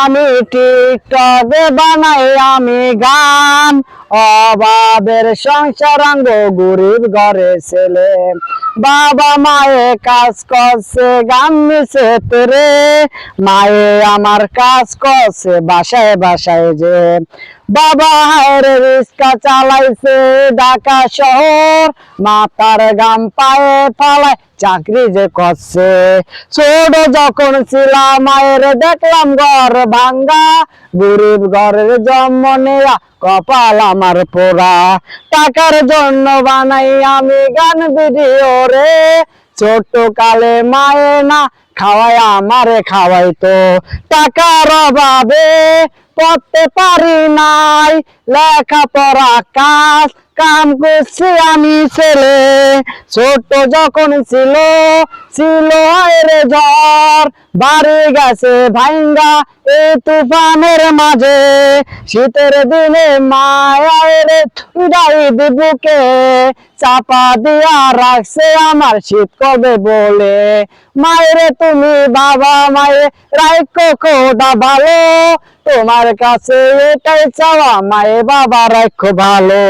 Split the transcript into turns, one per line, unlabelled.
আমি টিকটক বানাই আমি গান, অভাবের সংসারাঙ্গ গরিব ঘরে ছেলে, বাবা মায়ে কাজ করছে গান নিছে তোরে, মায়ে আমার কাজ করছে বাসায় বাসায় যে, বাবা হায়ের রিক্সা চালাইছে ঢাকা শহর, মাথার গাম পায়ে ফালায় চাকরি যে করছে। ছোট যখন ছিলাম মায়ের দেখলাম ঘর ভাঙ্গা, গরিব ঘরের জন্ম নেয়া কপাল আমার পোড়া, টাকার জন্য বানাই আমি গান ভিডিও রে, ছোট কালে মায়ে না খাওয়াই আমারে খাওয়াইতো, টাকার অভাবে পড়তে পারি নাই, লেখাপড়া কাজ কাম করছি আমি ছেলে, ছোট যখন ছিল রে ঝড়, বাড়ি গেছে ভাঙ্গা এই তুফানের মাঝে, শীতের দিনে মায়ের বুকে চাপা দিয়া রাখছে আমার শীত কবে বলে, মায়েরে তুমি বাবা মায়ে রাখো খোদা ভালো, তোমার কাছে এটাই চাওয়া মায়ে বাবা রাখো ভালো।